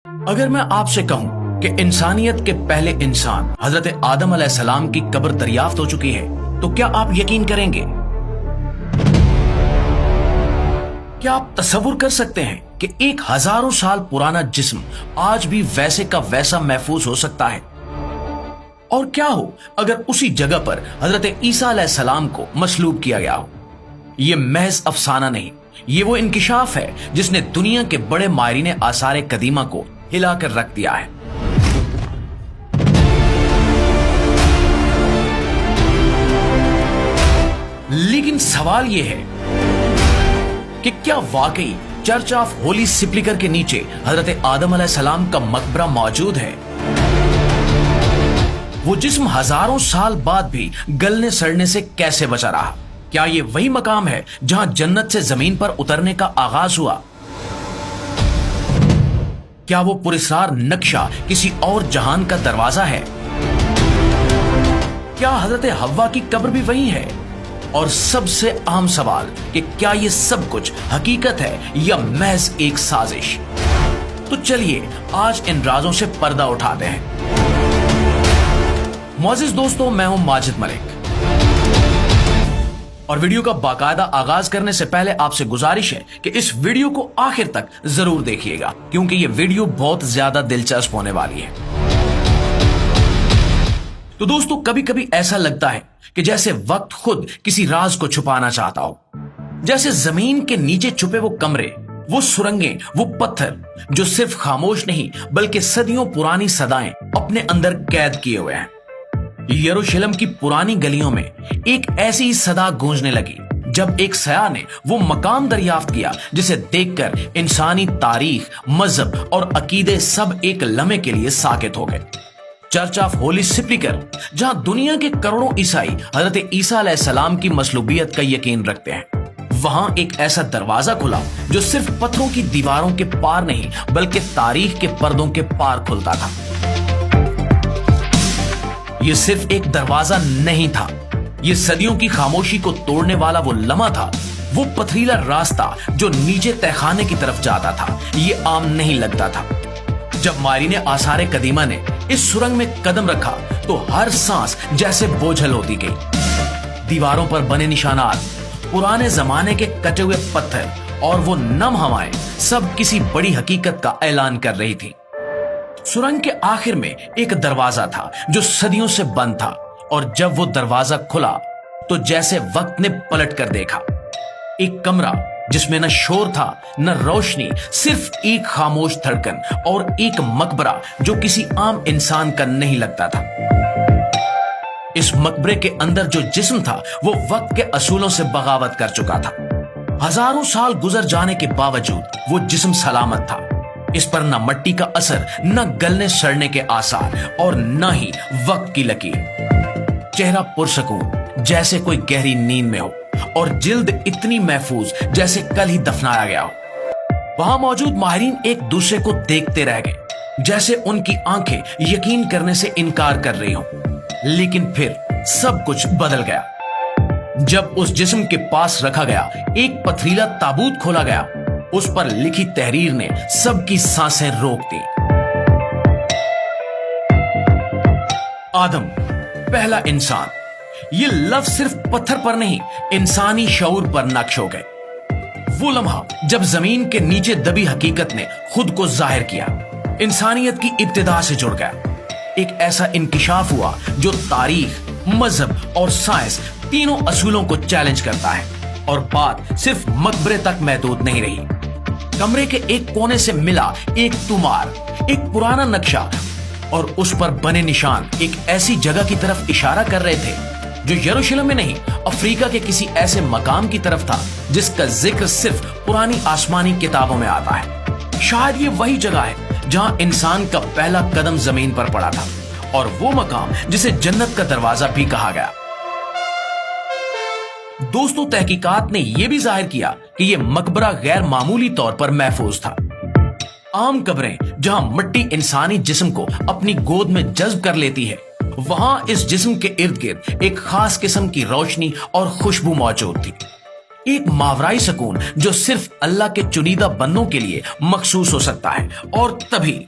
अगर मैं आपसे कहूं कि इंसानियत के पहले इंसान हजरत आदम अलैहिस्सलाम की कब्र दरियाफ्त हो चुकी है, तो क्या आप यकीन करेंगे? क्या आप तसव्वुर कर सकते हैं कि एक हजारों साल पुराना जिस्म आज भी वैसे का वैसा महफूज हो सकता है? और क्या हो अगर उसी जगह पर हजरत ईसा अलैहिस्सलाम को मसलूब किया गया हो? ये महज अफसाना नहीं, ये वो इंकिशाफ है जिसने दुनिया के बड़े माहिरीन आसार कदीमा को हिलाकर रख दिया है। लेकिन सवाल यह है कि क्या वाकई चर्च ऑफ होली सिप्लिकर के नीचे हजरत आदम अलैहिस्सलाम का मकबरा मौजूद है? वो जिस्म हजारों साल बाद भी गलने सड़ने से कैसे बचा रहा? क्या ये वही मकाम है जहां जन्नत से जमीन पर उतरने का आगाज हुआ? क्या वो पुरस्कार नक्शा किसी और जहान का दरवाजा है? क्या हजरत हव्वा की कब्र भी वही है? और सबसे अहम सवाल कि क्या ये सब कुछ हकीकत है या महज एक साजिश? तो चलिए आज इन राजों से पर्दा उठाते हैं। मोअज़्ज़िज़ दोस्तों, मैं हूं माजिद मलिक और वीडियो का बाकायदा आगाज करने से पहले आपसे गुजारिश है कि इस वीडियो को आखिर तक जरूर देखिएगा, क्योंकि ये वीडियो बहुत ज्यादा दिलचस्प होने वाली है। तो दोस्तों, कभी कभी ऐसा लगता है कि जैसे वक्त खुद किसी राज को छुपाना चाहता हो, जैसे जमीन के नीचे छुपे वो कमरे, वो सुरंगें, वो पत्थर जो सिर्फ खामोश नहीं बल्कि सदियों पुरानी सदाएं अपने अंदर कैद किए हुए हैं। यरूशलेम की पुरानी गलियों में एक ऐसी सदा गूंजने लगी जब एक सयाह ने वो मकाम दरियाफ्त किया जिसे देखकर इंसानी तारीख, मजहब और अकीदे सब एक लम्हे के लिए साकित हो गए। चर्च ऑफ होली सिप्लिकर, जहां दुनिया के करोड़ों ईसाई हजरत ईसा अलैहिस्सलाम की मसलूबियत का यकीन रखते हैं, वहां एक ऐसा दरवाजा खुला जो सिर्फ पत्थरों की दीवारों के पार नहीं बल्कि तारीख के पर्दों के पार खुलता था। यह सिर्फ एक दरवाजा नहीं था, यह सदियों की खामोशी को तोड़ने वाला वो लम्हा था, वो पथरीला रास्ता जो नीचे तहखाने की तरफ जाता था। यह आम नहीं लगता था। जब माहिरीन आसार कदीमा ने इस सुरंग में कदम रखा तो हर सांस जैसे बोझल होती गई। दीवारों पर बने निशानात, पुराने जमाने के कटे हुए पत्थर और वो नम हवाएं सब किसी बड़ी हकीकत का ऐलान कर रही थी। सुरंग के आखिर में एक दरवाजा था जो सदियों से बंद था, और जब वो दरवाजा खुला तो जैसे वक्त ने पलट कर देखा। एक कमरा जिसमें न शोर था न रोशनी, सिर्फ एक खामोश धड़कन और एक मकबरा जो किसी आम इंसान का नहीं लगता था। इस मकबरे के अंदर जो जिस्म था वो वक्त के असूलों से बगावत कर चुका था। हजारों साल गुजर जाने के बावजूद वो जिस्म सलामत था। इस पर न मट्टी का असर, न गलने सड़ने के आसार और न ही वक्त की लकीर। चेहरा पुरसकून जैसे कोई गहरी नींद में हो, और जिल्द इतनी महफूज जैसे कल ही दफनाया गया हो। वहां मौजूद माहिरीन एक दूसरे को देखते रह गए, जैसे उनकी आंखें यकीन करने से इनकार कर रही हो। लेकिन फिर सब कुछ बदल गया जब उस जिस्म के पास रखा गया एक पथरीला ताबूत खोला गया। उस पर लिखी तहरीर ने सबकी सांसें रोक दी। आदम, पहला इंसान। ये लफ्ज सिर्फ पत्थर पर नहीं, इंसानी शऊर पर नक्श हो गए। वो लम्हा जब जमीन के नीचे दबी हकीकत ने खुद को जाहिर किया, इंसानियत की इब्तिदा से जुड़ गया। एक ऐसा इंकिशाफ हुआ जो तारीख, मजहब और साइंस तीनों असूलों को चैलेंज करता है। और बात सिर्फ मकबरे तक महदूद नहीं रही। कमरे के एक कोने से मिला एक तुमार, एक पुराना नक्शा, और उस पर बने निशान एक ऐसी जगह की तरफ इशारा कर रहे थे जो यरूशलेम में नहीं, अफ्रीका के किसी ऐसे मकाम की तरफ था जिसका जिक्र सिर्फ पुरानी आसमानी किताबों में आता है। शायद ये वही जगह है जहां इंसान का पहला कदम जमीन पर पड़ा था, और वो मकाम जिसे जन्नत का दरवाजा भी कहा गया। दोस्तों, तहकीकात ने यह भी जाहिर किया कि यह मकबरा गैर मामूली तौर पर महफूज था। आम कब्रें जहां मिट्टी इंसानी जिस्म को अपनी गोद में जज्ब कर लेती है, वहां इस जिस्म के इर्द गिर्द एक खास किस्म की रोशनी और खुशबू मौजूद थी। एक मावराई सुकून जो सिर्फ अल्लाह के चुनिंदा बंदों के लिए मखसूस हो सकता है। और तभी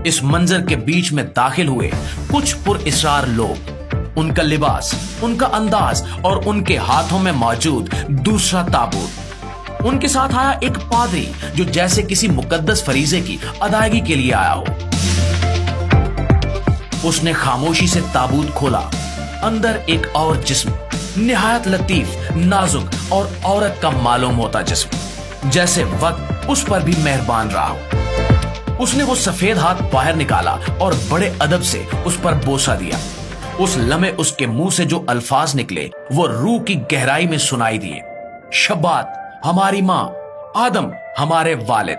इस मंजर के बीच में दाखिल हुए कुछ पुरइसरार लोग। उनका लिबास, उनका अंदाज और उनके हाथों में मौजूद दूसरा ताबूत। उनके साथ आया एक पादरी जो जैसे किसी मुकद्दस फरीजे की अदायगी के लिए आया हो। उसने खामोशी से ताबूत खोला। अंदर एक और जिस्म, निहायत लतीफ, नाजुक और औरत का मालूम होता जिस्म, जैसे वक्त उस पर भी मेहरबान रहा हो। उसने वो सफेद हाथ बाहर निकाला और बड़े अदब से उस पर बोसा दिया। उस लम्हे उसके मुंह से जो अल्फाज निकले वो रूह की गहराई में सुनाई दिए। शब्बात हमारी माँ, आदम हमारे वालिद।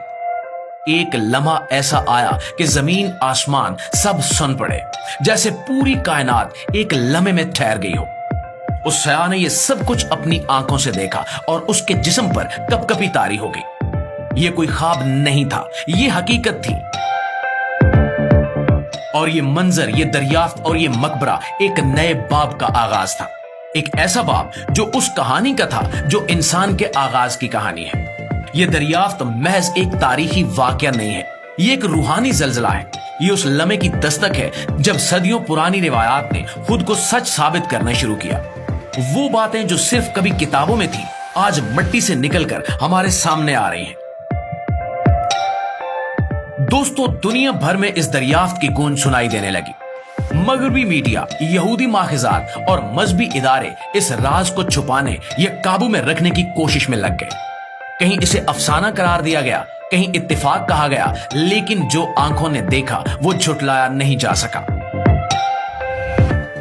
एक लम्हा ऐसा आया कि जमीन आसमान सब सुन पड़े, जैसे पूरी कायनात एक लम्हे में ठहर गई हो। उस सयाह ने ये सब कुछ अपनी आंखों से देखा और उसके जिस्म पर कपकपी तारी हो गई। ये कोई ख्वाब नहीं था, ये हकीकत थी। और ये मंजर, ये दरियाफ्त और ये मकबरा एक नए बाब का आगाज था। एक ऐसा बाब जो उस कहानी का था जो इंसान के आगाज की कहानी है। ये दरियाफ्त महज एक तारीखी वाकया नहीं है, ये एक रूहानी जल्जला है। ये उस लम्हे की दस्तक है जब सदियों पुरानी रिवायात ने खुद को सच साबित करना शुरू किया। वो बातें जो सिर्फ कभी किताबों में थी, आज मिट्टी से निकलकर हमारे सामने आ रही हैं। दोस्तों, दुनिया भर में इस दरियाफ्त की गूंज सुनाई देने लगी। मगरबी मीडिया, यहूदी माखिजात और मजहबी इदारे इस राज को छुपाने या काबू में रखने की कोशिश में लग गए। कहीं इसे अफसाना करार दिया गया, कहीं इत्तिफाक कहा गया, लेकिन जो आंखों ने देखा वो झुटलाया नहीं जा सका।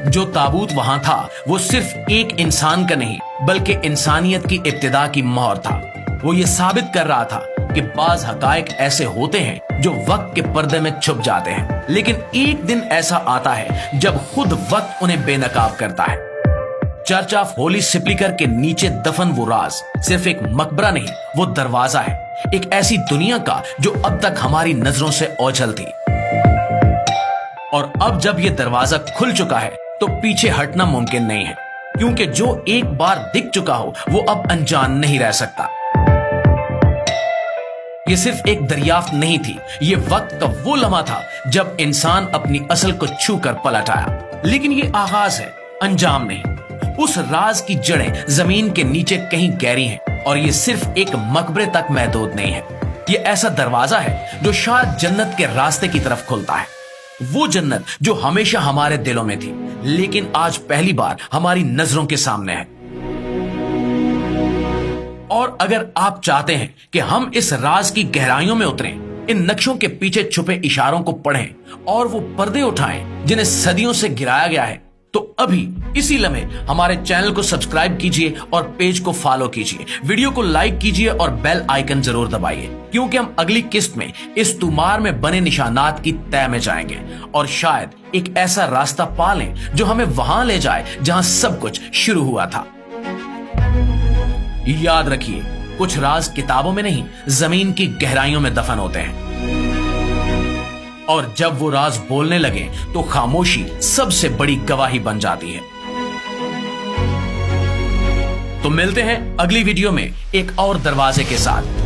जो ताबूत वहां था वो सिर्फ एक इंसान का नहीं बल्कि इंसानियत की इब्तिदा की मोहर था। वो ये साबित कर रहा था कि बाज हकायक ऐसे होते हैं जो वक्त के पर्दे में छुप जाते हैं, लेकिन एक दिन ऐसा आता है जब खुद वक्त उन्हें बेनकाब करता है। चर्च ऑफ होली सेप्लिकर के नीचे दफन वो राज सिर्फ एक मकबरा नहीं, वो दरवाजा है एक ऐसी दुनिया का जो अब तक हमारी नजरों से ओझल थी। और अब जब ये दरवाजा खुल चुका है तो पीछे हटना मुमकिन नहीं है, क्योंकि जो एक बार दिख चुका हो वो अब अनजान नहीं रह सकता। ये सिर्फ एक दरियाफ्त नहीं थी, ये वक्त का वो लम्हा था जब इंसान अपनी असल को छू कर पलट आया। लेकिन ये आगाज है, अंजाम नहीं। उस राज की जड़ें जमीन के नीचे कहीं गहरी हैं और ये सिर्फ एक मकबरे तक महदूद नहीं है। ये ऐसा दरवाजा है जो शायद जन्नत के रास्ते की तरफ खुलता है। वो जन्नत जो हमेशा हमारे दिलों में थी, लेकिन आज पहली बार हमारी नजरों के सामने है। और अगर आप चाहते हैं कि हम इस राज की गहराइयों में उतरें, इन नक्शों के पीछे छुपे इशारों को पढ़ें और वो पर्दे उठाएं जिन्हें सदियों से गिराया गया है, तो अभी इसी लम्हे हमारे चैनल को सब्सक्राइब कीजिए और पेज को फॉलो कीजिए, वीडियो को लाइक कीजिए और बेल आइकन जरूर दबाइए, क्योंकि हम अगली किस्त में इस तुमार में बने निशानात की तह में जाएंगे और शायद एक ऐसा रास्ता पा लें जो हमें वहां ले जाए जहां सब कुछ शुरू हुआ था। याद रखिए, कुछ राज किताबों में नहीं, जमीन की गहराइयों में दफन होते हैं। और जब वो राज बोलने लगे तो खामोशी सबसे बड़ी गवाही बन जाती है। तो मिलते हैं अगली वीडियो में एक और दरवाजे के साथ।